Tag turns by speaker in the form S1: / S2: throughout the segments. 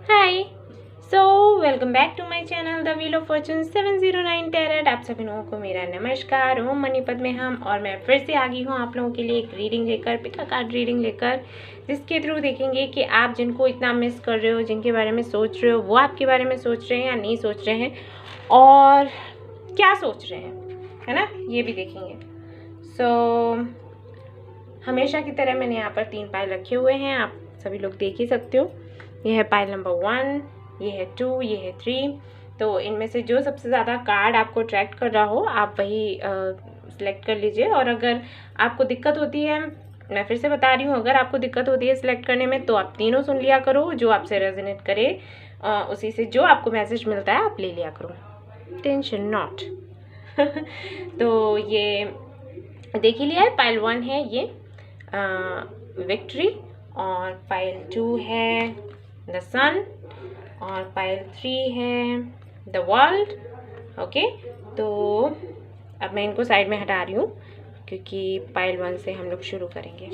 S1: Hi welcome back to my channel the wheel of fortune 709 tarot. आप सभी लोगों को मेरा नमस्कार। ओम मणिपत में हम और मैं फिर से आ गई हूँ आप लोगों के लिए एक रीडिंग लेकर, पिका कार्ड रीडिंग लेकर, जिसके थ्रू देखेंगे कि आप जिनको इतना मिस कर रहे हो, जिनके बारे में सोच रहे हो, वो आपके बारे में सोच रहे हैं या नहीं सोच रहे हैं, और क्या सोच रहे हैं, है ना, ये भी देखेंगे। हमेशा की तरह मैंने यहाँ पर 3 पाइल रखे हुए हैं, आप सभी लोग देख ही सकते हो। ये है पाइल नंबर 1, ये है 2, ये है 3। तो इनमें से जो सबसे ज़्यादा कार्ड आपको अट्रैक्ट कर रहा हो आप वही सिलेक्ट कर लीजिए। और अगर आपको दिक्कत होती है, मैं फिर से बता रही हूँ, अगर आपको दिक्कत होती है सिलेक्ट करने में तो आप तीनों सुन लिया करो, जो आपसे रेजोनेट करे उसी से जो आपको मैसेज मिलता है आप ले लिया करो, टेंशन नॉट। तो ये देख ही लिया है, पाइल 1 है ये विक्ट्री, और पाइल 2 है द सन, और पाइल 3 है द वर्ल्ड। ओके, तो अब मैं इनको साइड में हटा रही हूँ क्योंकि पाइल 1 से हम लोग शुरू करेंगे।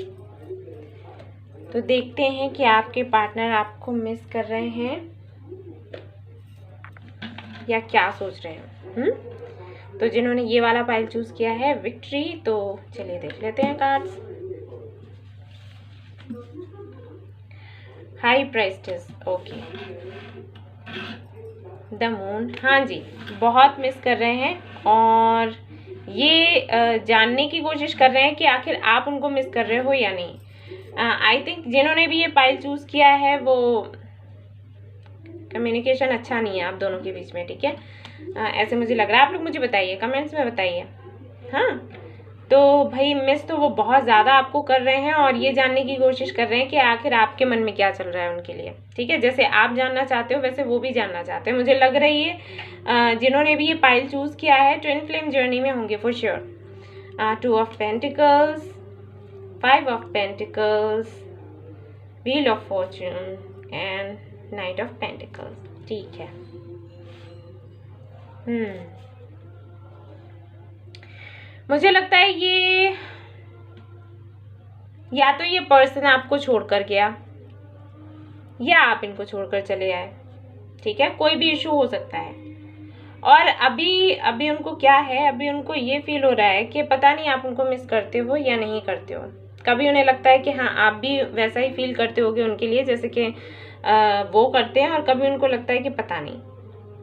S1: तो देखते हैं कि आपके पार्टनर आपको मिस कर रहे हैं या क्या सोच रहे हैं। तो जिन्होंने ये वाला पाइल चूज किया है विक्ट्री, तो चलिए देख लेते हैं cards. High priestess, okay, the moon, हाँ जी, बहुत मिस कर रहे हैं और ये जानने की कोशिश कर रहे हैं कि आखिर आप उनको मिस कर रहे हो या नहीं। आई थिंक जिन्होंने भी ये पाइल चूज किया है वो कम्युनिकेशन अच्छा नहीं है आप दोनों के बीच में, ठीक है, ऐसे मुझे लग रहा है। आप लोग मुझे बताइए, कमेंट्स में बताइए। हाँ, तो भाई मिस तो वो बहुत ज़्यादा आपको कर रहे हैं और ये जानने की कोशिश कर रहे हैं कि आखिर आपके मन में क्या चल रहा है उनके लिए, ठीक है। जैसे आप जानना चाहते हो वैसे वो भी जानना चाहते हैं, मुझे लग रही है। जिन्होंने भी ये पाइल चूज किया है ट्विन फ्लेम जर्नी में होंगे for sure. 2 of pentacles, 5 of pentacles, wheel of Fortune and night of pentacles, ठीक है। मुझे लगता है ये या तो ये पर्सन आपको छोड़कर गया या आप इनको छोड़कर चले आए, ठीक है, कोई भी इशू हो सकता है। और अभी उनको क्या है, अभी उनको ये फील हो रहा है कि पता नहीं आप उनको मिस करते हो या नहीं करते हो। कभी उन्हें लगता है कि हाँ आप भी वैसा ही फील करते होगे उनके लिए जैसे कि वो करते हैं, और कभी उनको लगता है कि पता नहीं,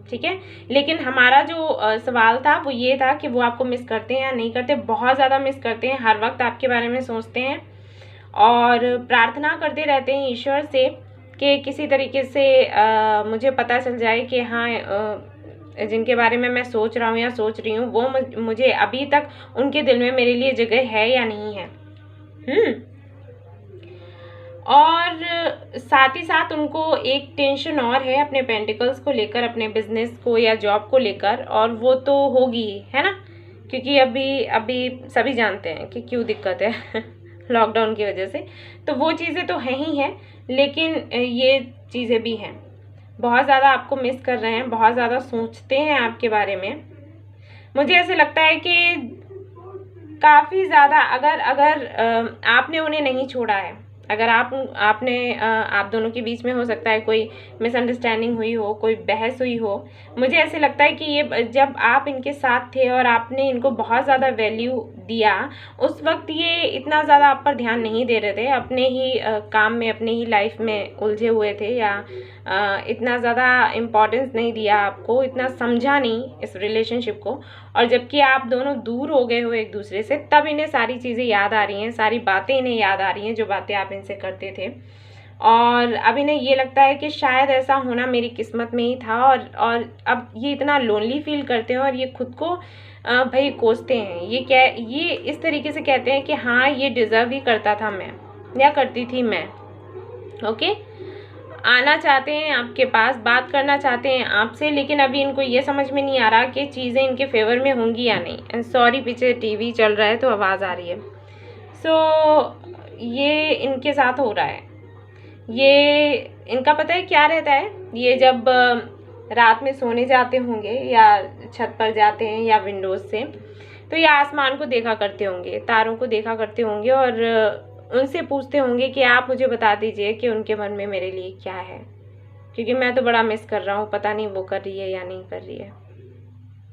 S1: ठीक है। लेकिन हमारा जो सवाल था वो ये था कि वो आपको मिस करते हैं या नहीं करते। बहुत ज़्यादा मिस करते हैं, हर वक्त आपके बारे में सोचते हैं और प्रार्थना करते रहते हैं ईश्वर से कि किसी तरीके से मुझे पता चल जाए कि हाँ जिनके बारे में मैं सोच रहा हूँ या सोच रही हूँ वो मुझे अभी तक उनके दिल में मेरे लिए जगह है या नहीं है। और साथ ही साथ उनको एक टेंशन और है अपने पेंटिकल्स को लेकर, अपने बिजनेस को या जॉब को लेकर, और वो तो होगी, है ना, क्योंकि अभी सभी जानते हैं कि क्यों दिक्कत है लॉकडाउन की वजह से। तो वो चीज़ें तो हैं ही हैं, लेकिन ये चीज़ें भी हैं। बहुत ज़्यादा आपको मिस कर रहे हैं, बहुत ज़्यादा सोचते हैं आपके बारे में। मुझे ऐसे लगता है कि काफ़ी ज़्यादा अगर आपने उन्हें नहीं छोड़ा है, अगर आप दोनों के बीच में हो सकता है कोई मिसअंडरस्टैंडिंग हुई हो, कोई बहस हुई हो, मुझे ऐसे लगता है कि ये जब आप इनके साथ थे और आपने इनको बहुत ज़्यादा वैल्यू दिया, उस वक्त ये इतना ज़्यादा आप पर ध्यान नहीं दे रहे थे, अपने ही काम में, अपने ही लाइफ में उलझे हुए थे, या इतना ज़्यादा इम्पोर्टेंस नहीं दिया आपको, इतना समझा नहीं इस रिलेशनशिप को। और जबकि आप दोनों दूर हो गए हो एक दूसरे से, तब इन्हें सारी चीज़ें याद आ रही हैं, सारी बातें इन्हें याद आ रही हैं जो बातें आप इनसे करते थे। और अब इन्हें ये लगता है कि शायद ऐसा होना मेरी किस्मत में ही था, और अब ये इतना लोनली फील करते हैं और ये खुद को भाई कोसते हैं। ये इस तरीके से कहते हैं कि हाँ ये डिज़र्व ही करता था मैं, या करती थी मैं। ओके, आना चाहते हैं आपके पास, बात करना चाहते हैं आपसे, लेकिन अभी इनको ये समझ में नहीं आ रहा कि चीज़ें इनके फेवर में होंगी या नहीं। एंड सॉरी, पीछे टीवी चल रहा है तो आवाज़ आ रही है। ये इनके साथ हो रहा है। ये इनका पता है क्या रहता है, ये जब रात में सोने जाते होंगे या छत पर जाते हैं या विंडोज से, तो ये आसमान को देखा करते होंगे, तारों को देखा करते होंगे और उनसे पूछते होंगे कि आप मुझे बता दीजिए कि उनके मन में मेरे लिए क्या है, क्योंकि मैं तो बड़ा मिस कर रहा हूँ, पता नहीं वो कर रही है या नहीं कर रही है।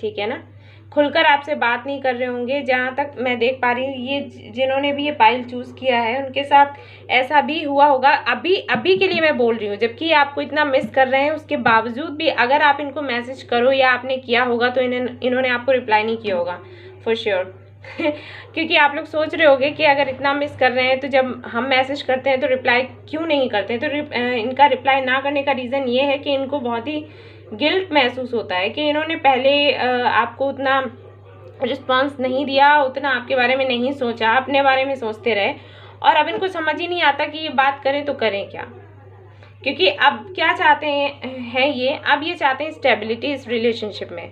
S1: ठीक है ना, खुलकर आपसे बात नहीं कर रहे होंगे। जहाँ तक मैं देख पा रही हूँ, ये जिन्होंने भी ये पाइल चूज़ किया है उनके साथ ऐसा भी हुआ होगा। अभी के लिए मैं बोल रही हूँ, जबकि आपको इतना मिस कर रहे हैं उसके बावजूद भी अगर आप इनको मैसेज करो या आपने किया होगा तो इन्होंने आपको रिप्लाई नहीं किया होगा फॉर श्योर। क्योंकि आप लोग सोच रहे होंगे कि अगर इतना मिस कर रहे हैं तो जब हम मैसेज करते हैं तो रिप्लाई क्यों नहीं करते हैं। तो इनका रिप्लाई ना करने का रीज़न ये है कि इनको बहुत ही गिल्ट महसूस होता है कि इन्होंने पहले आपको उतना रिस्पांस नहीं दिया, उतना आपके बारे में नहीं सोचा, अपने बारे में सोचते रहे, और अब इनको समझ ही नहीं आता कि ये बात करें तो करें क्या। क्योंकि अब क्या चाहते हैं ये, अब ये चाहते हैं स्टेबिलिटी इस रिलेशनशिप में।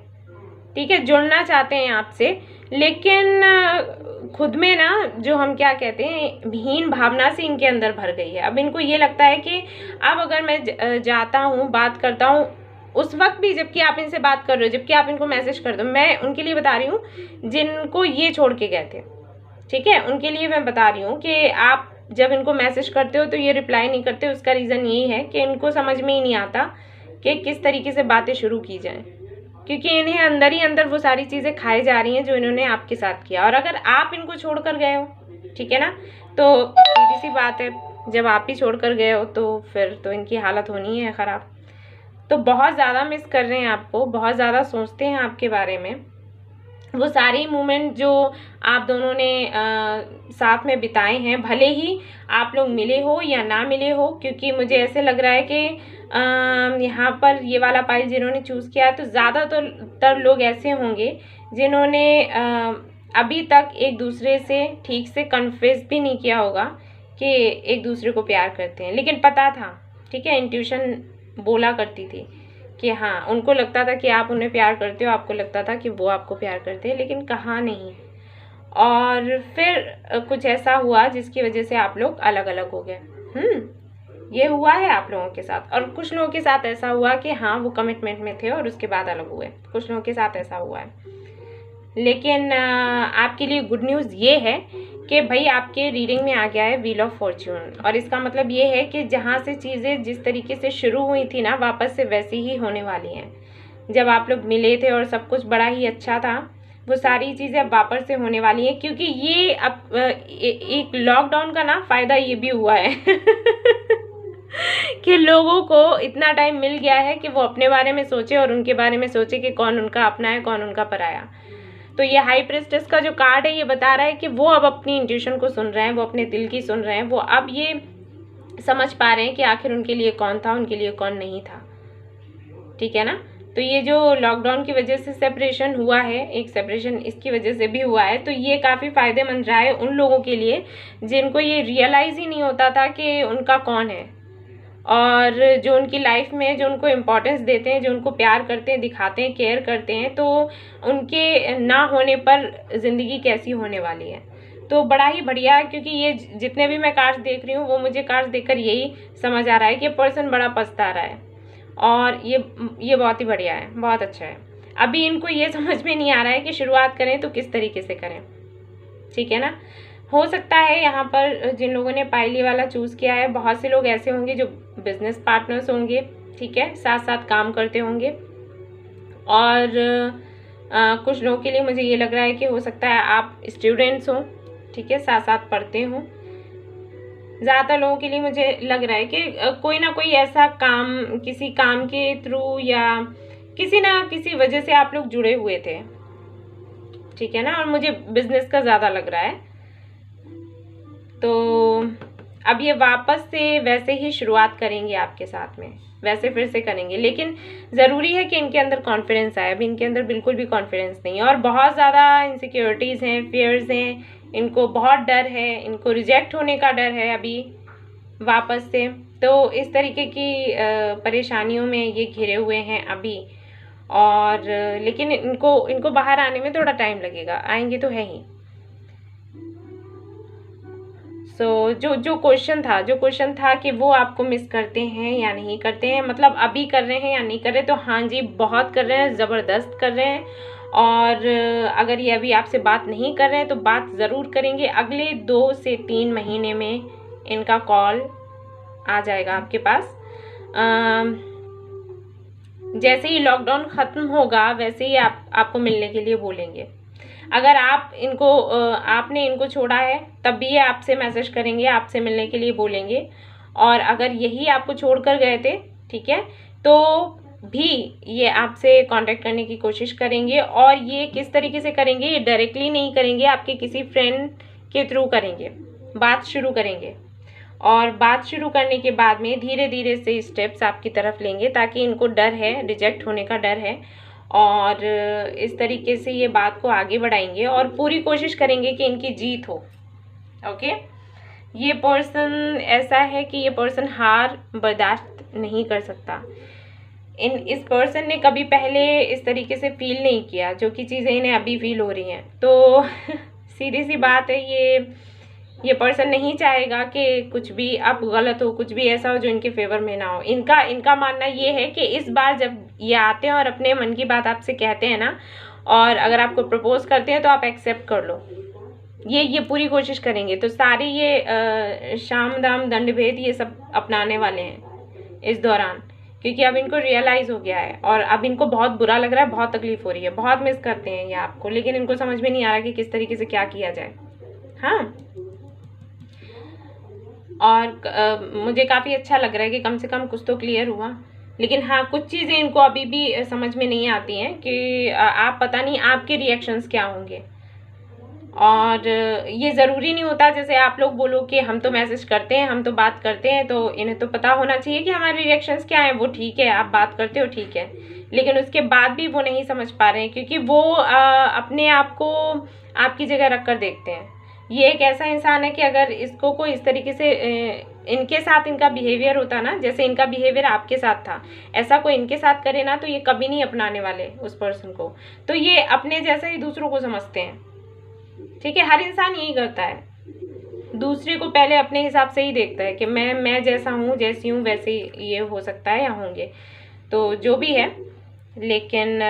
S1: ठीक है, जुड़ना चाहते हैं आपसे, लेकिन खुद में ना जो हम क्या कहते हैं हीन भावना से इनके अंदर भर गई है। अब इनको ये लगता है कि अब अगर मैं जाता हूँ, बात करता हूँ, उस वक्त भी जबकि आप इनसे बात कर रहे हो, जबकि आप इनको मैसेज कर दो, मैं उनके लिए बता रही हूँ जिनको ये छोड़ के गए थे। ठीक है, उनके लिए मैं बता रही हूँ कि आप जब इनको मैसेज करते हो तो ये रिप्लाई नहीं करते। उसका रीज़न यही है कि इनको समझ में ही नहीं आता कि किस तरीके से बातें शुरू की जाएं, क्योंकि इन्हें अंदर ही अंदर वो सारी चीज़ें खाई जा रही हैं जो इन्होंने आपके साथ किया। और अगर आप इनको छोड़ कर गए हो, ठीक है ना, तो सीधी सी बात है, जब आप ही छोड़ कर गए हो तो फिर तो इनकी हालत होनी है ख़राब। तो बहुत ज़्यादा मिस कर रहे हैं आपको, बहुत ज़्यादा सोचते हैं आपके बारे में। वो सारी मोमेंट जो आप दोनों ने साथ में बिताए हैं, भले ही आप लोग मिले हो या ना मिले हो, क्योंकि मुझे ऐसे लग रहा है कि यहाँ पर ये वाला पाइल जिन्होंने चूज़ किया है तो ज़्यादातर लोग ऐसे होंगे जिन्होंने अभी तक एक दूसरे से ठीक से कन्फेस भी नहीं किया होगा कि एक दूसरे को प्यार करते हैं, लेकिन पता था। ठीक है, इंट्यूशन बोला करती थी कि हाँ, उनको लगता था कि आप उन्हें प्यार करते हो, आपको लगता था कि वो आपको प्यार करते हैं, लेकिन कहा नहीं। और फिर कुछ ऐसा हुआ जिसकी वजह से आप लोग अलग अलग हो गए। ये हुआ है आप लोगों के साथ। और कुछ लोगों के साथ ऐसा हुआ कि हाँ, वो कमिटमेंट में थे और उसके बाद अलग हुए। कुछ लोगों के साथ ऐसा हुआ है, लेकिन आपके लिए गुड न्यूज़ ये है कि भाई आपके रीडिंग में आ गया है व्हील ऑफ फॉर्च्यून। और इसका मतलब ये है कि जहाँ से चीज़ें जिस तरीके से शुरू हुई थी ना, वापस से वैसी ही होने वाली हैं। जब आप लोग मिले थे और सब कुछ बड़ा ही अच्छा था, वो सारी चीज़ें अब वापस से होने वाली हैं। क्योंकि ये अब एक लॉकडाउन का ना फ़ायदा ये भी हुआ है कि लोगों को इतना टाइम मिल गया है कि वो अपने बारे में सोचे और उनके बारे में सोचे कि कौन उनका अपना है, कौन उनका पराया। तो ये हाई प्रिस्टेस का जो कार्ड है ये बता रहा है कि वो अब अपनी इंट्यूशन को सुन रहे हैं, वो अपने दिल की सुन रहे हैं, वो अब ये समझ पा रहे हैं कि आखिर उनके लिए कौन था, उनके लिए कौन नहीं था। ठीक है ना, तो ये जो लॉकडाउन की वजह से सेपरेशन हुआ है, एक सेपरेशन इसकी वजह से भी हुआ है, तो ये काफ़ी फ़ायदेमंद रहा है उन लोगों के लिए जिनको ये रियलाइज़ ही नहीं होता था कि उनका कौन है, और जो उनकी लाइफ में जो उनको इम्पोर्टेंस देते हैं, जो उनको प्यार करते हैं, दिखाते हैं, केयर करते हैं, तो उनके ना होने पर ज़िंदगी कैसी होने वाली है। तो बड़ा ही बढ़िया है, क्योंकि ये जितने भी मैं कार्ड्स देख रही हूँ वो मुझे कार्ड्स देखकर यही समझ आ रहा है कि पर्सन बड़ा पछता रहा है, और ये बहुत ही बढ़िया है, बहुत अच्छा है। अभी इनको ये समझ में नहीं आ रहा है कि शुरुआत करें तो किस तरीके से करें। ठीक है ना, हो सकता है यहाँ पर जिन लोगों ने पाइली वाला चूज़ किया है, बहुत से लोग ऐसे होंगे जो बिजनेस पार्टनर्स होंगे। ठीक है, साथ साथ काम करते होंगे। और कुछ लोगों के लिए मुझे ये लग रहा है कि हो सकता है आप स्टूडेंट्स हों। ठीक है, साथ साथ पढ़ते हों। ज़्यादातर लोगों के लिए मुझे लग रहा है कि कोई ना कोई ऐसा काम, किसी काम के थ्रू या किसी ना किसी वजह से आप लोग जुड़े हुए थे। ठीक है ना, और मुझे बिजनेस का ज़्यादा लग रहा है। तो अब ये वापस से वैसे ही शुरुआत करेंगे आपके साथ में, वैसे फिर से करेंगे, लेकिन ज़रूरी है कि इनके अंदर कॉन्फिडेंस आए। अभी इनके अंदर बिल्कुल भी कॉन्फिडेंस नहीं है, और बहुत ज़्यादा इनसिक्योरिटीज़ हैं, फियर्स हैं, इनको बहुत डर है, इनको रिजेक्ट होने का डर है अभी वापस से। तो इस तरीके की परेशानियों में ये घिरे हुए हैं अभी, और लेकिन इनको बाहर आने में थोड़ा टाइम लगेगा, आएंगे तो है ही। सो जो क्वेश्चन था कि वो आपको मिस करते हैं या नहीं करते हैं, मतलब अभी कर रहे हैं या नहीं कर रहे, तो हाँ जी, बहुत कर रहे हैं, ज़बरदस्त कर रहे हैं। और अगर ये अभी आपसे बात नहीं कर रहे हैं तो बात ज़रूर करेंगे। अगले 2 से 3 महीने में इनका कॉल आ जाएगा आपके पास। जैसे ही लॉकडाउन ख़त्म होगा वैसे ही आपको मिलने के लिए बोलेंगे। अगर आपने इनको छोड़ा है तब भी ये आपसे मैसेज करेंगे, आपसे मिलने के लिए बोलेंगे। और अगर यही आपको छोड़कर गए थे, ठीक है, तो भी ये आपसे कांटेक्ट करने की कोशिश करेंगे। और ये किस तरीके से करेंगे, ये डायरेक्टली नहीं करेंगे, आपके किसी फ्रेंड के थ्रू करेंगे, बात शुरू करेंगे। और बात शुरू करने के बाद में धीरे धीरे से स्टेप्स आपकी तरफ लेंगे, ताकि इनको डर है, रिजेक्ट होने का डर है। और इस तरीके से ये बात को आगे बढ़ाएंगे और पूरी कोशिश करेंगे कि इनकी जीत हो। ओके, ये पर्सन ऐसा है कि ये पर्सन हार बर्दाश्त नहीं कर सकता। इस पर्सन ने कभी पहले इस तरीके से फील नहीं किया जो कि चीज़ें इन्हें अभी फील हो रही हैं। तो सीधी सी बात है, ये पर्सन नहीं चाहेगा कि कुछ भी अब गलत हो, कुछ भी ऐसा हो जो इनके फेवर में ना हो। इनका मानना ये है कि इस बार जब ये आते हैं और अपने मन की बात आपसे कहते हैं ना, और अगर आपको प्रपोज करते हैं तो आप एक्सेप्ट कर लो, ये पूरी कोशिश करेंगे। तो सारे ये शाम दाम दंड भेद ये सब अपनाने वाले हैं इस दौरान, क्योंकि अब इनको रियलाइज़ हो गया है और अब इनको बहुत बुरा लग रहा है, बहुत तकलीफ हो रही है, बहुत मिस करते हैं ये आपको, लेकिन इनको समझ में नहीं आ रहा कि किस तरीके से क्या किया जाए। हाँ, और मुझे काफ़ी अच्छा लग रहा है कि कम से कम कुछ तो क्लियर हुआ। लेकिन हाँ, कुछ चीज़ें इनको अभी भी समझ में नहीं आती हैं कि आप पता नहीं आपके रिएक्शंस क्या होंगे। और ये ज़रूरी नहीं होता जैसे आप लोग बोलो कि हम तो मैसेज करते हैं, हम तो बात करते हैं, तो इन्हें तो पता होना चाहिए कि हमारे रिएक्शंस क्या हैं। वो ठीक है, आप बात करते हो, ठीक है, लेकिन उसके बाद भी वो नहीं समझ पा रहे हैं, क्योंकि वो अपने आप को आपकी जगह रख कर देखते हैं। ये एक ऐसा इंसान है कि अगर इसको कोई इस तरीके से इनके साथ इनका बिहेवियर होता ना, जैसे इनका बिहेवियर आपके साथ था, ऐसा कोई इनके साथ करे ना, तो ये कभी नहीं अपनाने वाले उस पर्सन को। तो ये अपने जैसा ही दूसरों को समझते हैं, ठीक है। हर इंसान यही करता है, दूसरे को पहले अपने हिसाब से ही देखता है कि मैं जैसा हूँ, जैसी हूँ वैसे ये हो सकता है या होंगे, तो जो भी है। लेकिन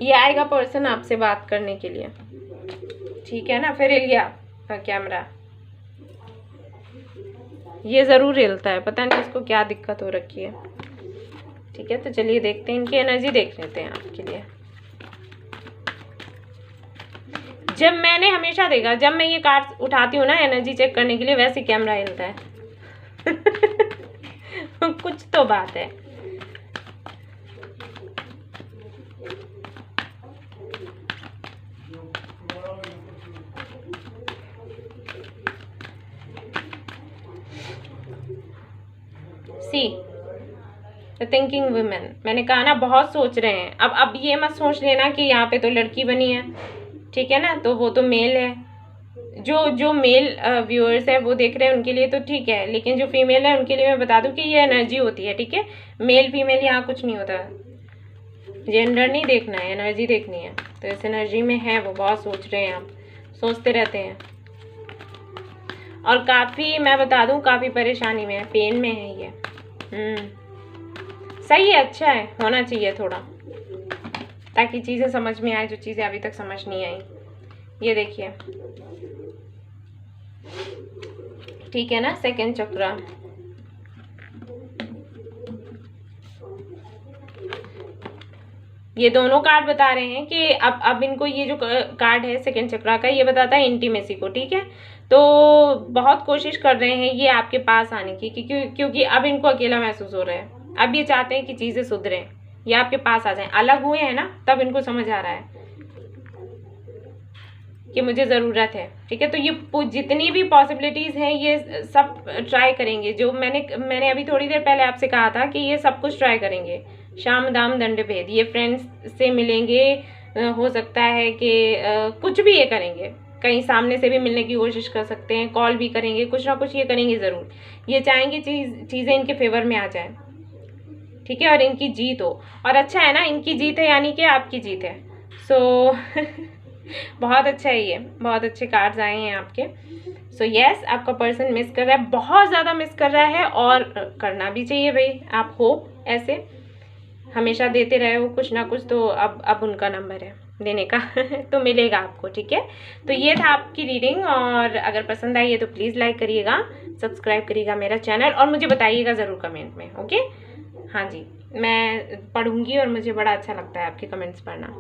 S1: ये आएगा पर्सन आपसे बात करने के लिए, ठीक है ना। फिर हिल गया कैमरा, ये ज़रूर हिलता है, पता नहीं इसको क्या दिक्कत हो रखी है, ठीक है। तो चलिए देखते हैं, इनकी एनर्जी देख लेते हैं आपके लिए। जब मैंने हमेशा देखा, जब मैं ये कार्ड उठाती हूँ ना एनर्जी चेक करने के लिए, वैसे कैमरा हिलता है। कुछ तो बात है। सी द थिंकिंग वुमेन, मैंने कहा ना बहुत सोच रहे हैं। अब ये मत सोच लेना कि यहाँ पे तो लड़की बनी है, ठीक है ना, तो वो तो मेल है। जो मेल व्यूअर्स हैं वो देख रहे हैं उनके लिए तो ठीक है, लेकिन जो फीमेल है उनके लिए मैं बता दूं कि ये एनर्जी होती है, ठीक है। मेल फीमेल यहाँ कुछ नहीं होता, जेंडर नहीं देखना है, एनर्जी देखनी है। तो इस एनर्जी में है वो, बहुत सोच रहे हैं, आप सोचते रहते हैं, और काफ़ी मैं बता दूं काफ़ी परेशानी में है, पेन में है ये। सही है, अच्छा है, होना चाहिए थोड़ा, ताकि चीज़ें समझ में आए जो चीज़ें अभी तक समझ नहीं आई। ये देखिए, ठीक है ना, सेकंड चक्रा। ये दोनों कार्ड बता रहे हैं कि अब इनको ये जो कार्ड है सेकंड चक्रा का, ये बताता है इंटीमेसी को, ठीक है। तो बहुत कोशिश कर रहे हैं ये आपके पास आने की, क्योंकि अब इनको अकेला महसूस हो रहा है। अब ये चाहते हैं कि चीज़ें सुधरें, ये आपके पास आ जाएं। अलग हुए हैं ना, तब इनको समझ आ रहा है कि मुझे ज़रूरत है, ठीक है। तो ये जितनी भी पॉसिबिलिटीज़ हैं ये सब ट्राई करेंगे। जो मैंने अभी थोड़ी देर पहले आपसे कहा था कि ये सब कुछ ट्राई करेंगे, शाम दाम दंड भेद। ये फ्रेंड्स से मिलेंगे, हो सकता है कि कुछ भी ये करेंगे, कहीं सामने से भी मिलने की कोशिश कर सकते हैं, कॉल भी करेंगे, कुछ ना कुछ ये करेंगे ज़रूर। ये चाहेंगे चीज़ें इनके फेवर में आ जाए, ठीक है, और इनकी जीत हो। और अच्छा है ना, इनकी जीत है यानी कि आपकी जीत है। सो बहुत अच्छा है, ये बहुत अच्छे कार्ड्स आए हैं आपके। सो यस, आपका पर्सन मिस कर रहा है, बहुत ज़्यादा मिस कर रहा है, और करना भी चाहिए भाई। आप हो ऐसे, हमेशा देते रहे हो कुछ ना कुछ, तो अब उनका नंबर है, देने का तो मिलेगा आपको, ठीक है। तो ये था आपकी रीडिंग, और अगर पसंद आई है तो प्लीज़ लाइक करिएगा, सब्सक्राइब करिएगा मेरा चैनल, और मुझे बताइएगा ज़रूर कमेंट में, ओके। हाँ जी, मैं पढ़ूंगी और मुझे बड़ा अच्छा लगता है आपके कमेंट्स पढ़ना।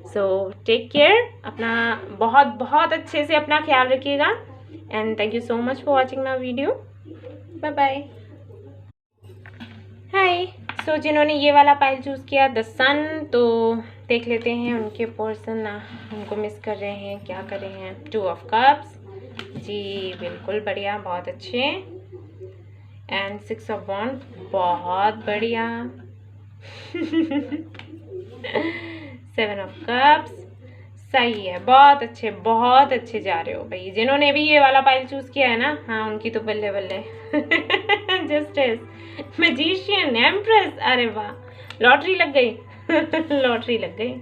S1: सो टेक केयर, अपना बहुत बहुत अच्छे से अपना ख्याल रखिएगा, and thank you so much for watching my video. Bye bye. Hi. So जिन्होंने ये वाला पाइल चूज़ किया द सन, तो देख लेते हैं उनके पर्सन उनको मिस कर रहे हैं, क्या कर रहे हैं। 2 ऑफ कप्स, जी बिल्कुल बढ़िया, बहुत अच्छे। एंड 6 ऑफ वॉन्ड, बहुत बढ़िया। 7 ऑफ कप्स, सही है, बहुत अच्छे जा रहे हो भाई। जिन्होंने भी ये वाला पाइल चूज़ किया है ना, हाँ उनकी तो बल्ले बल्ले। जस्टिस, मैजिशियन, एम्प्रेस, अरे वाह, लॉटरी लग गई। लॉटरी लग गई।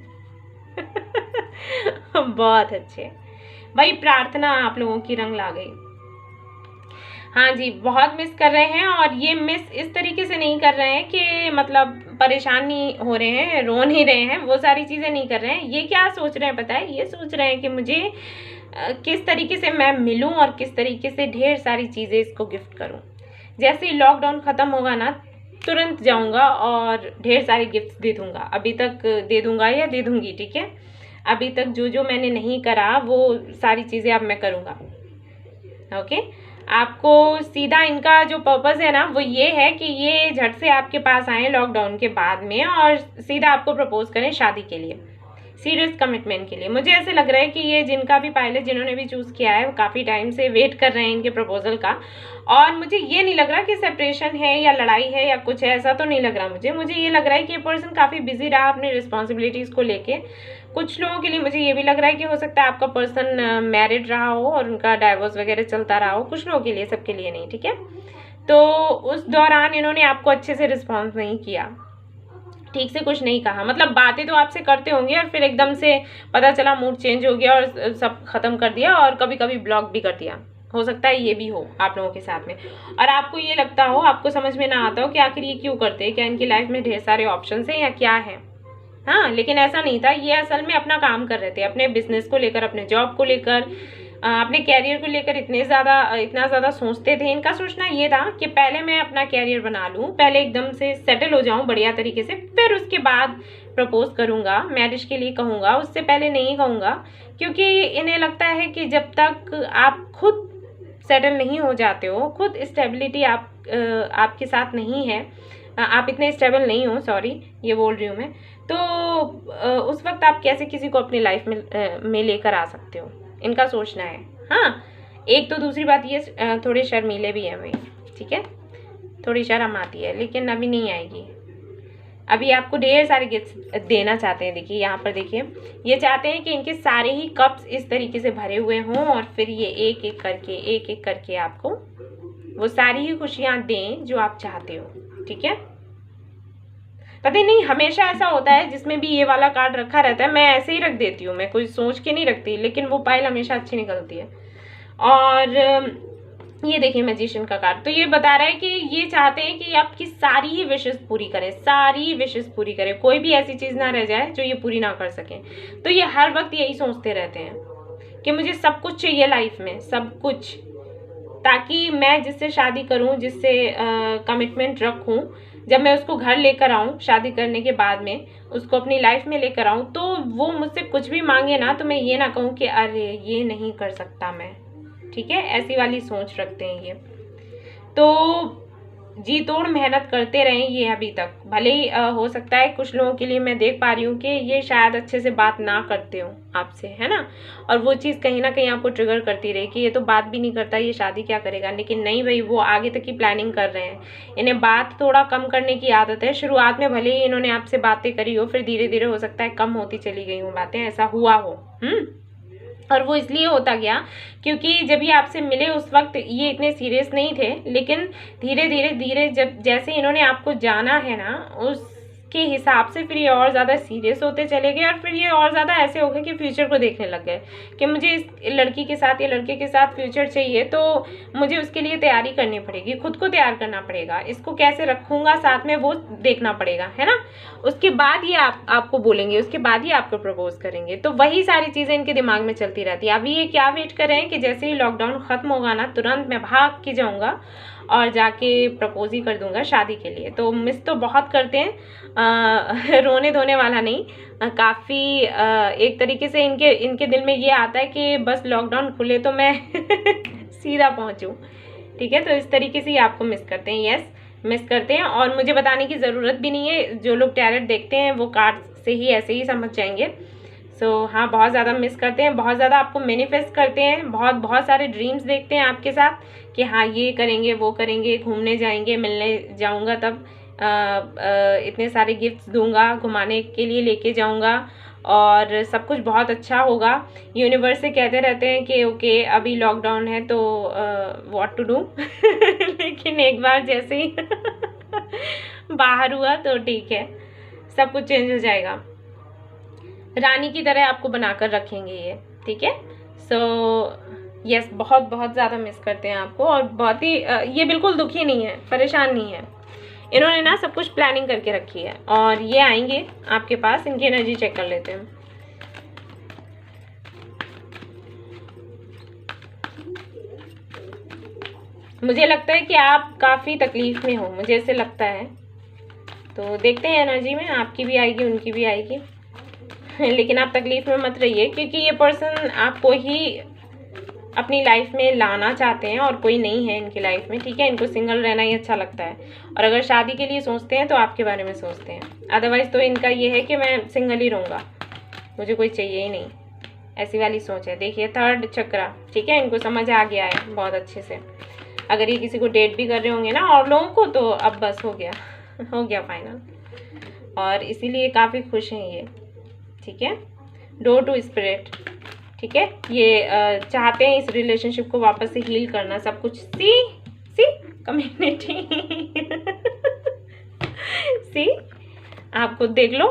S1: बहुत अच्छे भाई, प्रार्थना आप लोगों की रंग ला गई। हाँ जी, बहुत मिस कर रहे हैं, और ये मिस इस तरीके से नहीं कर रहे हैं कि मतलब परेशान नहीं हो रहे हैं, रो नहीं रहे हैं, वो सारी चीज़ें नहीं कर रहे हैं। ये क्या सोच रहे हैं पता है, ये सोच रहे हैं कि मुझे किस तरीके से मैं मिलूं और किस तरीके से ढेर सारी चीज़ें इसको गिफ्ट करूं। जैसे ही लॉकडाउन ख़त्म होगा ना, तुरंत जाऊंगा और ढेर सारे गिफ्ट्स दे दूंगा। अभी तक दे दूंगा या दे दूंगी, ठीक है। अभी तक जो जो मैंने नहीं करा वो सारी चीज़ें अब मैं करूंगा, ओके। आपको सीधा इनका जो पर्पस है ना, वो ये है कि ये झट से आपके पास आए लॉकडाउन के बाद में और सीधा आपको प्रपोज करें शादी के लिए, सीरियस कमिटमेंट के लिए। मुझे ऐसे लग रहा है कि ये जिनका भी पायलट, जिन्होंने भी चूज़ किया है, वो काफ़ी टाइम से वेट कर रहे हैं इनके प्रपोजल का। और मुझे ये नहीं लग रहा कि सेपरेशन है या लड़ाई है या कुछ है, ऐसा तो नहीं लग रहा मुझे ये लग रहा है कि ये पर्सन काफ़ी बिजी रहा अपनी रिस्पॉन्सिबिलिटीज़ को लेके। कुछ लोगों के लिए मुझे ये भी लग रहा है कि हो सकता है आपका पर्सन मैरिड रहा हो और उनका डाइवोर्स वगैरह चलता रहा हो, कुछ लोगों के लिए, सबके लिए नहीं, ठीक है। तो उस दौरान इन्होंने आपको अच्छे से रिस्पॉन्स नहीं किया, ठीक से कुछ नहीं कहा। मतलब बातें तो आपसे करते होंगे और फिर एकदम से पता चला मूड चेंज हो गया और सब खत्म कर दिया, और कभी कभी ब्लॉक भी कर दिया। हो सकता है ये भी हो आप लोगों के साथ में, और आपको ये लगता हो, आपको समझ में ना आता हो कि आखिर ये क्यों करते हैं, क्या इनकी लाइफ में ढेर सारे ऑप्शन हैं या क्या है। हाँ, लेकिन ऐसा नहीं था। ये असल में अपना काम कर रहे थे, अपने बिजनेस को लेकर, अपने जॉब को लेकर, अपने कैरियर को लेकर इतना ज़्यादा सोचते थे। इनका सोचना ये था कि पहले मैं अपना कैरियर बना लूँ, पहले एकदम से सेटल हो जाऊँ बढ़िया तरीके से, फिर उसके बाद प्रपोज करूँगा, मैरिज के लिए कहूँगा, उससे पहले नहीं कहूँगा। क्योंकि इन्हें लगता है कि जब तक आप खुद सेटल नहीं हो जाते हो, खुद स्टेबिलिटी आपके साथ नहीं है, आप इतने स्टेबल नहीं हो, सॉरी ये बोल रही हूँ मैं, तो उस वक्त आप कैसे किसी को अपनी लाइफ में लेकर आ सकते हो, इनका सोचना है। हाँ, एक तो दूसरी बात ये थोड़े शर्मीले भी हैं भाई, ठीक है, थोड़ी शर्म आती है, लेकिन अभी नहीं आएगी। अभी आपको ढेर सारे गिफ्ट्स देना चाहते हैं। देखिए यहाँ पर, देखिए ये चाहते हैं कि इनके सारे ही कप्स इस तरीके से भरे हुए हों, और फिर ये एक एक करके आपको वो सारी ही खुशियाँ दें जो आप चाहते हो, ठीक है। पता नहीं, हमेशा ऐसा होता है जिसमें भी ये वाला कार्ड रखा रहता है, मैं ऐसे ही रख देती हूँ, मैं कोई सोच के नहीं रखती, लेकिन वो पाइल हमेशा अच्छी निकलती है। और ये देखिए मैजिशियन का कार्ड, तो ये बता रहा है कि ये चाहते हैं कि आपकी सारी ही विशेस पूरी करें, सारी विशेस पूरी करें, कोई भी ऐसी चीज़ ना रह जाए जो ये पूरी ना कर सकें। तो ये हर वक्त यही सोचते रहते हैं कि मुझे सब कुछ चाहिए लाइफ में, सब कुछ, ताकि मैं जिससे शादी करूं, जिससे कमिटमेंट रखूं, जब मैं उसको घर लेकर आऊं शादी करने के बाद में, उसको अपनी लाइफ में लेकर आऊं, तो वो मुझसे कुछ भी मांगे ना, तो मैं ये ना कहूं कि अरे ये नहीं कर सकता मैं, ठीक है। ऐसी वाली सोच रखते हैं ये। तो जी तोड़ मेहनत करते रहें ये अभी तक। भले ही हो सकता है कुछ लोगों के लिए मैं देख पा रही हूँ कि ये शायद अच्छे से बात ना करते हो आपसे, है ना, और वो चीज़ कहीं ना कहीं आपको ट्रिगर करती रहे कि ये तो बात भी नहीं करता, ये शादी क्या करेगा। लेकिन नहीं भाई, वो आगे तक की प्लानिंग कर रहे हैं, इन्हें बात थोड़ा कम करने की आदत है। शुरुआत में भले ही इन्होंने आपसे बातें करी हो, फिर धीरे धीरे हो सकता है कम होती चली गई हो बातें, ऐसा हुआ हो। और वो इसलिए होता गया क्योंकि जब ये आपसे मिले उस वक्त ये इतने सीरियस नहीं थे, लेकिन धीरे धीरे जब जैसे इन्होंने आपको जाना है ना, उस के हिसाब से फिर ये और ज़्यादा सीरियस होते चले गए, और फिर ये और ज़्यादा ऐसे हो गए कि फ्यूचर को देखने लग गए कि मुझे इस लड़की के साथ या लड़के के साथ फ्यूचर चाहिए, तो मुझे उसके लिए तैयारी करनी पड़ेगी, खुद को तैयार करना पड़ेगा, इसको कैसे रखूँगा साथ में वो देखना पड़ेगा, है ना। उसके बाद ये आपको बोलेंगे, उसके बाद ही आपको प्रपोज करेंगे। तो वही सारी चीज़ें इनके दिमाग में चलती रहती है। अभी ये क्या वेट कर रहे हैं कि जैसे ही लॉकडाउन ख़त्म होगा ना, तुरंत मैं भाग के जाऊँगा और जाके प्रपोज ही कर दूंगा शादी के लिए। तो मिस तो बहुत करते हैं, रोने धोने वाला नहीं, काफ़ी एक तरीके से इनके दिल में ये आता है कि बस लॉकडाउन खुले तो मैं सीधा पहुंचूं, ठीक है। तो इस तरीके से ही आपको मिस करते हैं, यस मिस करते हैं, और मुझे बताने की ज़रूरत भी नहीं है। जो लोग टैरेट देखते हैं वो कार्ड से ही ऐसे ही समझ जाएंगे। हाँ, बहुत ज़्यादा मिस करते हैं, बहुत ज़्यादा आपको मैनिफेस्ट करते हैं, बहुत सारे ड्रीम्स देखते हैं आपके साथ कि हाँ ये करेंगे वो करेंगे, घूमने जाएंगे, मिलने जाऊंगा तब इतने सारे गिफ्ट्स दूंगा, घुमाने के लिए लेके जाऊंगा और सब कुछ बहुत अच्छा होगा। यूनिवर्स से कहते रहते हैं कि ओके अभी लॉकडाउन है तो व्हाट टू डू लेकिन एक बार जैसे ही बाहर हुआ तो ठीक है, सब कुछ चेंज हो जाएगा। रानी की तरह आपको बनाकर रखेंगे ये, ठीक है। यस, बहुत बहुत ज़्यादा मिस करते हैं आपको, और बहुत ही ये बिल्कुल दुखी नहीं है, परेशान नहीं है। इन्होंने ना सब कुछ प्लानिंग करके रखी है, और ये आएंगे आपके पास। इनकी एनर्जी चेक कर लेते हैं। मुझे लगता है कि आप काफ़ी तकलीफ में हो, मुझे ऐसे लगता है। तो देखते हैं एनर्जी में, आपकी भी आएगी उनकी भी आएगी लेकिन आप तकलीफ में मत रहिए, क्योंकि ये पर्सन आपको ही अपनी लाइफ में लाना चाहते हैं और कोई नहीं है इनकी लाइफ में, ठीक है। इनको सिंगल रहना ही अच्छा लगता है, और अगर शादी के लिए सोचते हैं तो आपके बारे में सोचते हैं। अदरवाइज़ तो इनका ये है कि मैं सिंगल ही रहूँगा, मुझे कोई चाहिए ही नहीं, ऐसी वाली सोच है। देखिए थर्ड चक्रा, ठीक है, इनको समझ आ गया है बहुत अच्छे से। अगर ये किसी को डेट भी कर रहे होंगे ना और लोगों को, तो अब बस हो गया हो गया फाइनल, और इसीलिए काफ़ी खुश हैं ये, ठीक है। डोर टू स्पिरिट, ठीक है। ये चाहते हैं इस रिलेशनशिप को वापस से हील करना, सब कुछ। सी कम्युनिटी सी आप खुद देख लो,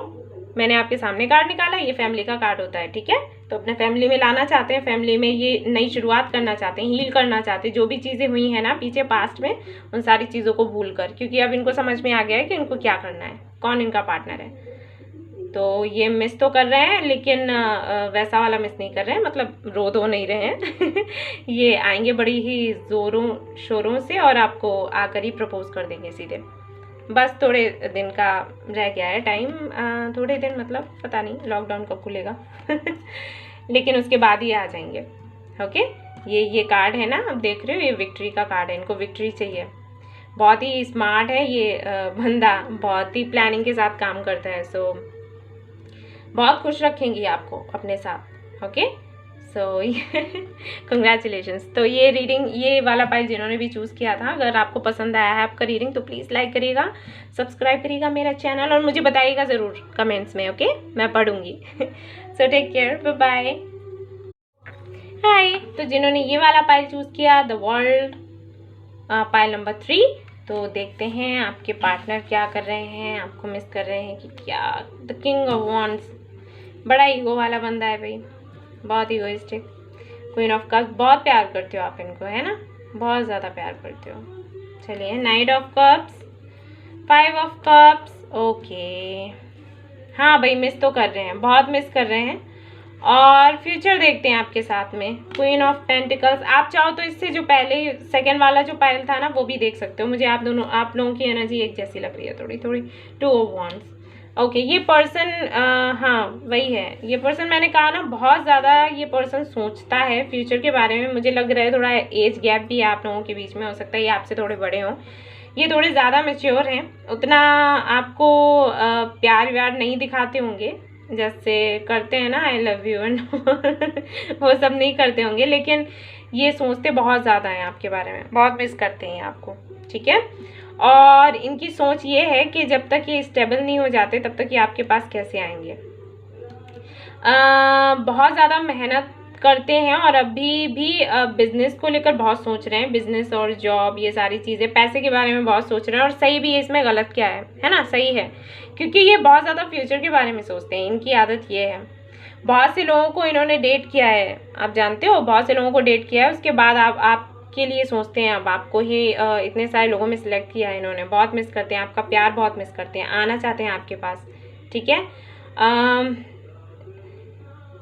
S1: मैंने आपके सामने कार्ड निकाला, ये फैमिली का कार्ड होता है, ठीक है। तो अपने फैमिली में लाना चाहते हैं, फैमिली में ये नई शुरुआत करना चाहते हैं, हील करना चाहते हैं। जो भी चीज़ें हुई हैं ना पीछे पास्ट में, उन सारी चीज़ों को भूल कर, क्योंकि अब इनको समझ में आ गया है कि इनको क्या करना है, कौन इनका पार्टनर है। तो ये मिस तो कर रहे हैं, लेकिन वैसा वाला मिस नहीं कर रहे हैं, मतलब रो धो नहीं रहे हैं ये आएंगे बड़ी ही ज़ोरों शोरों से, और आपको आकर ही प्रपोज कर देंगे सीधे। बस थोड़े दिन का रह गया है टाइम, थोड़े दिन मतलब पता नहीं लॉकडाउन कब खुलेगा लेकिन उसके बाद ही आ जाएंगे, ओके। ये कार्ड है ना, आप देख रहे हो, ये विक्ट्री का कार्ड है, इनको विक्ट्री चाहिए। बहुत ही स्मार्ट है ये बंदा, बहुत ही प्लानिंग के साथ काम करता है। बहुत खुश रखेंगी आपको अपने साथ, ओके। कंग्रेचुलेशंस। तो ये रीडिंग, ये वाला पाइल जिन्होंने भी चूज़ किया था, अगर आपको पसंद आया है आपका रीडिंग तो प्लीज़ लाइक करिएगा, सब्सक्राइब करिएगा मेरा चैनल, और मुझे बताइएगा ज़रूर कमेंट्स में, ओके। मैं पढ़ूंगी so take care, bye bye. Hi, तो जिन्होंने ये वाला पाइल चूज़ किया, द वर्ल्ड, पाइल नंबर 3, तो देखते हैं आपके पार्टनर क्या कर रहे हैं, आपको मिस कर रहे हैं कि क्या। द किंग ऑफ वॉन्ड्स, बड़ा ईगो वाला बंदा है भाई, बहुत ईगोइस्टिक। क्वीन ऑफ कप्स, बहुत प्यार करते हो आप इनको, है ना, बहुत ज़्यादा प्यार करते हो। चलिए, night of cups, 5 of cups, okay. हाँ भाई, मिस तो कर रहे हैं, बहुत मिस कर रहे हैं, और फ्यूचर देखते हैं आपके साथ में। क्वीन ऑफ पेंटिकल्स, आप चाहो तो इससे जो पहले सेकंड वाला जो पाइल था ना वो भी देख सकते हो। मुझे आप लोगों की एनर्जी एक जैसी लग रही है थोड़ी थोड़ी। 2 ऑफ वॉन्ड्स, ओके। ये पर्सन, हाँ वही है ये पर्सन, मैंने कहा ना बहुत ज़्यादा ये पर्सन सोचता है फ्यूचर के बारे में। मुझे लग रहा है थोड़ा एज गैप भी है आप लोगों के बीच में, हो सकता है ये आपसे थोड़े बड़े हों, ये थोड़े ज़्यादा मैच्योर हैं, उतना आपको प्यार व्यार नहीं दिखाते होंगे जैसे करते हैं ना आई लव यू एंड वो सब नहीं करते होंगे, लेकिन ये सोचते बहुत ज़्यादा हैं आपके बारे में, बहुत मिस करते हैं आपको, ठीक है। और इनकी सोच ये है कि जब तक ये स्टेबल नहीं हो जाते तब तक ये आपके पास कैसे आएंगे। बहुत ज़्यादा मेहनत करते हैं और अभी भी बिजनेस को लेकर बहुत सोच रहे हैं, बिजनेस और जॉब ये सारी चीज़ें, पैसे के बारे में बहुत सोच रहे हैं। और सही भी है, इसमें गलत क्या है ना, सही है, क्योंकि ये बहुत ज़्यादा फ्यूचर के बारे में सोचते हैं, इनकी आदत ये है। बहुत से लोगों को इन्होंने डेट किया है, आप जानते हो, बहुत से लोगों को डेट किया है, उसके बाद आपके लिए सोचते हैं, अब आपको ही इतने सारे लोगों में सिलेक्ट किया है इन्होंने, बहुत मिस करते हैं, आपका प्यार बहुत मिस करते हैं, आना चाहते हैं आपके पास, ठीक है।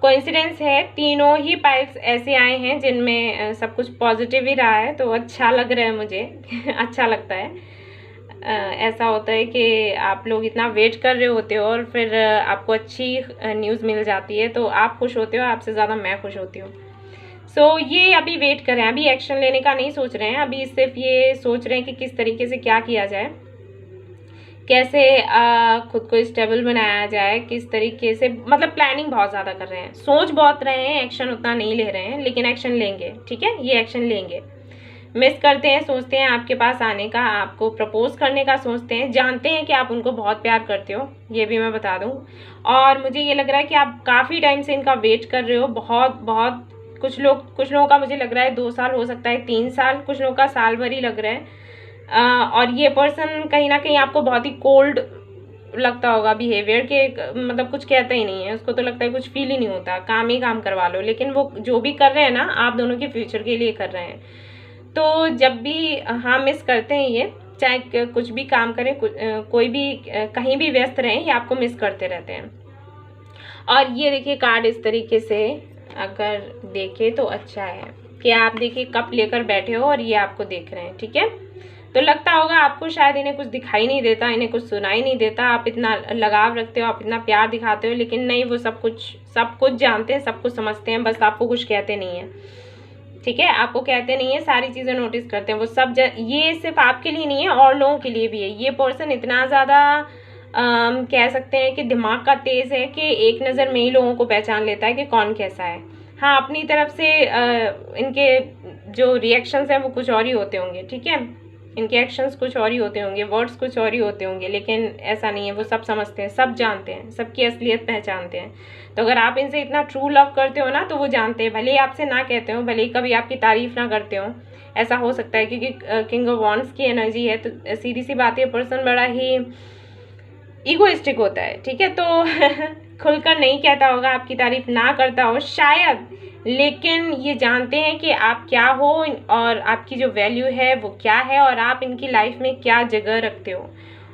S1: कोइंसिडेंस है, तीनों ही पाइल्स ऐसे आए हैं जिनमें सब कुछ पॉजिटिव ही रहा है, तो अच्छा लग रहा है मुझे अच्छा लगता है। ऐसा होता है कि आप लोग इतना वेट कर रहे होते हो और फिर आपको अच्छी न्यूज़ मिल जाती है, तो आप खुश होते हो, आपसे ज़्यादा मैं खुश होती हूँ। सो ये अभी वेट कर रहे हैं, अभी एक्शन लेने का नहीं सोच रहे हैं, अभी सिर्फ ये सोच रहे हैं कि किस तरीके से क्या किया जाए, कैसे खुद को स्टेबल बनाया जाए, किस तरीके से, मतलब प्लानिंग बहुत ज़्यादा कर रहे हैं, सोच बहुत रहे हैं, एक्शन उतना नहीं ले रहे हैं, लेकिन एक्शन लेंगे, ठीक है, ये एक्शन लेंगे। मिस करते हैं, सोचते हैं आपके पास आने का, आपको प्रपोज करने का सोचते हैं, जानते हैं कि आप उनको बहुत प्यार करते हो, ये भी मैं बता दूं। और मुझे ये लग रहा है कि आप काफ़ी टाइम से इनका वेट कर रहे हो, बहुत बहुत, कुछ लोगों का मुझे लग रहा है 2 साल, हो सकता है 3 साल, कुछ लोगों का साल भर ही लग रहा है। और ये पर्सन कहीं ना कहीं आपको बहुत ही कोल्ड लगता होगा बिहेवियर के, मतलब कुछ कहता ही नहीं है, उसको तो लगता है कुछ फील ही नहीं होता, काम ही काम करवा लो, लेकिन वो जो भी कर रहे हैं ना, आप दोनों के फ्यूचर के लिए कर रहे हैं। तो जब भी हाँ मिस करते हैं ये, चाहे कुछ भी काम करें, कोई भी कहीं भी व्यस्त रहें, ये आपको मिस करते रहते हैं। और ये देखिए कार्ड इस तरीके से अगर देखें तो अच्छा है कि आप देखिए कप लेकर बैठे हो और ये आपको देख रहे हैं, ठीक है। तो लगता होगा आपको शायद इन्हें कुछ दिखाई नहीं देता, इन्हें कुछ सुनाई नहीं देता, आप इतना लगाव रखते हो, आप इतना प्यार दिखाते हो, लेकिन नहीं, वो सब कुछ जानते हैं, सब कुछ समझते हैं, बस आपको कुछ कहते नहीं हैं, ठीक है, आपको कहते नहीं है, सारी चीज़ें नोटिस करते हैं वो सब। ये सिर्फ आपके लिए नहीं है, और लोगों के लिए भी है। ये पर्सन इतना ज़्यादा कह सकते हैं कि दिमाग का तेज़ है कि एक नज़र में ही लोगों को पहचान लेता है कि कौन कैसा है। हाँ, अपनी तरफ से इनके जो रिएक्शंस हैं वो कुछ और ही होते होंगे, ठीक है, इनके एक्शंस कुछ और ही होते होंगे, वर्ड्स कुछ और ही होते होंगे, लेकिन ऐसा नहीं है, वो सब समझते हैं, सब जानते हैं, सबकी असलियत पहचानते हैं। तो अगर आप इनसे इतना ट्रू लव करते हो ना, तो वो जानते हैं, भले ही आपसे ना कहते हो, भले ही कभी आपकी तारीफ ना करते हो, ऐसा हो सकता है, क्योंकि किंग ऑफ वॉन्ड्स की एनर्जी है, तो सीधी सी बात है, पर्सन बड़ा ही ईगोइस्टिक होता है, ठीक है, तो खुलकर नहीं कहता होगा, आपकी तारीफ ना करता हो शायद, लेकिन ये जानते हैं कि आप क्या हो और आपकी जो वैल्यू है वो क्या है, और आप इनकी लाइफ में क्या जगह रखते हो,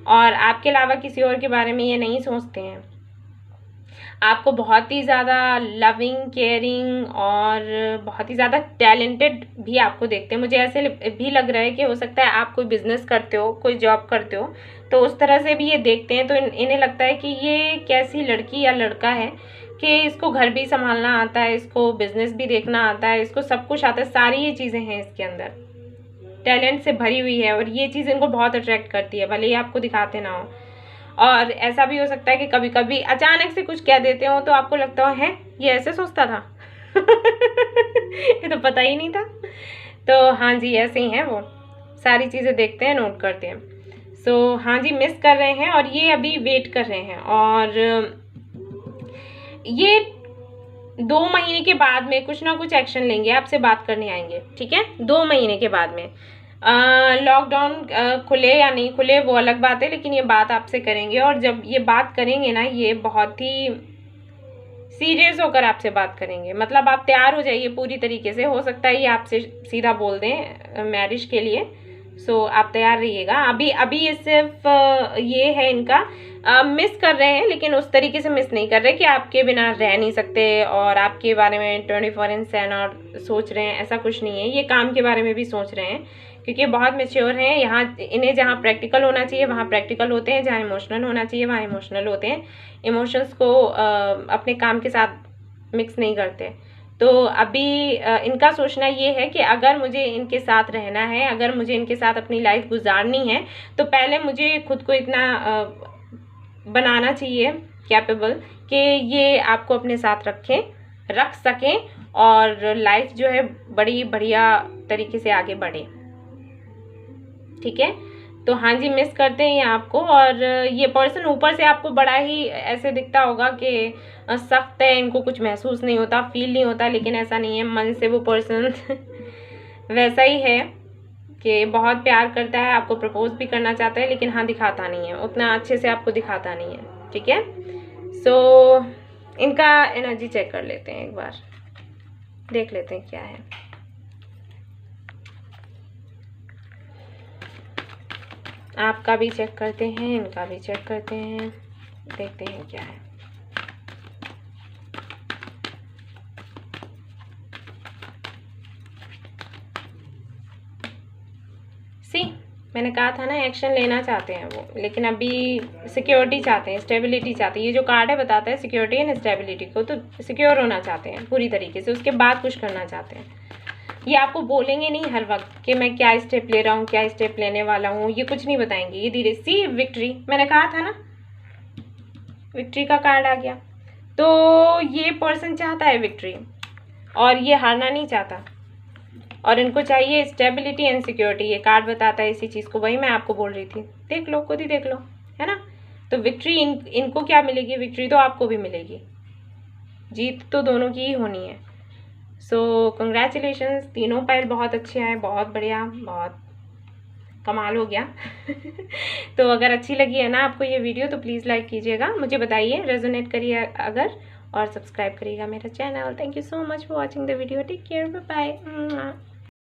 S1: और आपके अलावा किसी और के बारे में ये नहीं सोचते हैं। आपको बहुत ही ज़्यादा लविंग, केयरिंग और बहुत ही ज़्यादा टैलेंटेड भी आपको देखते हैं। मुझे ऐसे भी लग रहा है कि हो सकता है आप कोई बिजनेस करते हो, कोई जॉब करते हो, तो उस तरह से भी ये देखते हैं, तो इन्हें लगता है कि ये कैसी लड़की या लड़का है कि इसको घर भी संभालना आता है, इसको बिजनेस भी देखना आता है, इसको सब कुछ आता है, सारी ये चीज़ें हैं इसके अंदर, टैलेंट से भरी हुई है, और ये चीज़ इनको बहुत अट्रैक्ट करती है, भले ही आपको दिखाते ना हो। और ऐसा भी हो सकता है कि कभी कभी अचानक से कुछ कह देते हो, तो आपको लगता हो, है ये ऐसे सोचता था ये तो पता ही नहीं था। तो हाँ जी, ऐसे ही हैं वो, सारी चीज़ें देखते हैं, नोट करते हैं। सो हाँ जी, मिस कर रहे हैं और ये अभी वेट कर रहे हैं, और ये 2 महीने के बाद में कुछ ना कुछ एक्शन लेंगे, आपसे बात करने आएंगे, ठीक है, 2 महीने के बाद में। लॉकडाउन खुले या नहीं खुले वो अलग बात है, लेकिन ये बात आपसे करेंगे, और जब ये बात करेंगे ना, ये बहुत ही सीरियस होकर आपसे बात करेंगे, मतलब आप तैयार हो जाइए पूरी तरीके से। हो सकता है ये आपसे सीधा बोल दें मैरिज के लिए, सो आप तैयार रहिएगा। अभी ये सिर्फ ये है इनका, मिस कर रहे हैं, लेकिन उस तरीके से मिस नहीं कर रहे कि आपके बिना रह नहीं सकते और आपके बारे में 24/7 और सोच रहे हैं, ऐसा कुछ नहीं है। ये काम के बारे में भी सोच रहे हैं, क्योंकि बहुत मैच्योर हैं। यहाँ इन्हें जहाँ प्रैक्टिकल होना चाहिए वहाँ प्रैक्टिकल होते हैं, जहाँ इमोशनल होना चाहिए वहाँ इमोशनल होते हैं, इमोशंस को अपने काम के साथ मिक्स नहीं करते। तो अभी इनका सोचना ये है कि अगर मुझे इनके साथ रहना है, अगर मुझे इनके साथ अपनी लाइफ गुजारनी है, तो पहले मुझे खुद को इतना बनाना चाहिए कैपेबल कि ये आपको अपने साथ रख सकें, और लाइफ जो है बड़ी बढ़िया तरीके से आगे बढ़े, ठीक है। तो हाँ जी, मिस करते हैं ये आपको। और ये पर्सन ऊपर से आपको बड़ा ही ऐसे दिखता होगा कि सख्त है, इनको कुछ महसूस नहीं होता, फील नहीं होता, लेकिन ऐसा नहीं है। मन से वो पर्सन वैसा ही है कि बहुत प्यार करता है, आपको प्रपोज भी करना चाहता है, लेकिन हाँ दिखाता नहीं है, उतना अच्छे से आपको दिखाता नहीं है। ठीक है, सो इनका एनर्जी चेक कर लेते हैं, एक बार देख लेते हैं क्या है। आपका भी चेक करते हैं, इनका भी चेक करते हैं, देखते हैं क्या है। सी, मैंने कहा था ना, एक्शन लेना चाहते हैं वो, लेकिन अभी सिक्योरिटी चाहते हैं, स्टेबिलिटी चाहते हैं। ये जो कार्ड है बताता है सिक्योरिटी एंड स्टेबिलिटी को, तो सिक्योर होना चाहते हैं पूरी तरीके से, उसके बाद कुछ करना चाहते हैं। ये आपको बोलेंगे नहीं हर वक्त कि मैं क्या स्टेप ले रहा हूँ, क्या स्टेप लेने वाला हूँ, ये कुछ नहीं बताएंगे। ये धीरे सी विक्ट्री, मैंने कहा था ना, विक्ट्री का कार्ड आ गया। तो ये पर्सन चाहता है विक्ट्री, और ये हारना नहीं चाहता, और इनको चाहिए स्टेबिलिटी एंड सिक्योरिटी। ये कार्ड बताता है इसी चीज़ को, वही मैं आपको बोल रही थी। देख लो, खुद ही देख लो, है ना। तो विक्ट्री इनको क्या मिलेगी, विक्ट्री तो आपको भी मिलेगी, जीत तो दोनों की ही होनी है। सो कंग्रेचुलेशंस, तीनों पैर बहुत अच्छे हैं, बहुत बढ़िया, बहुत कमाल हो गया। तो अगर अच्छी लगी है ना आपको ये वीडियो, तो प्लीज़ लाइक कीजिएगा, मुझे बताइए, रेजोनेट करिए अगर, और सब्सक्राइब करिएगा मेरा channel. Thank you so much for watching the video. Take care, bye bye.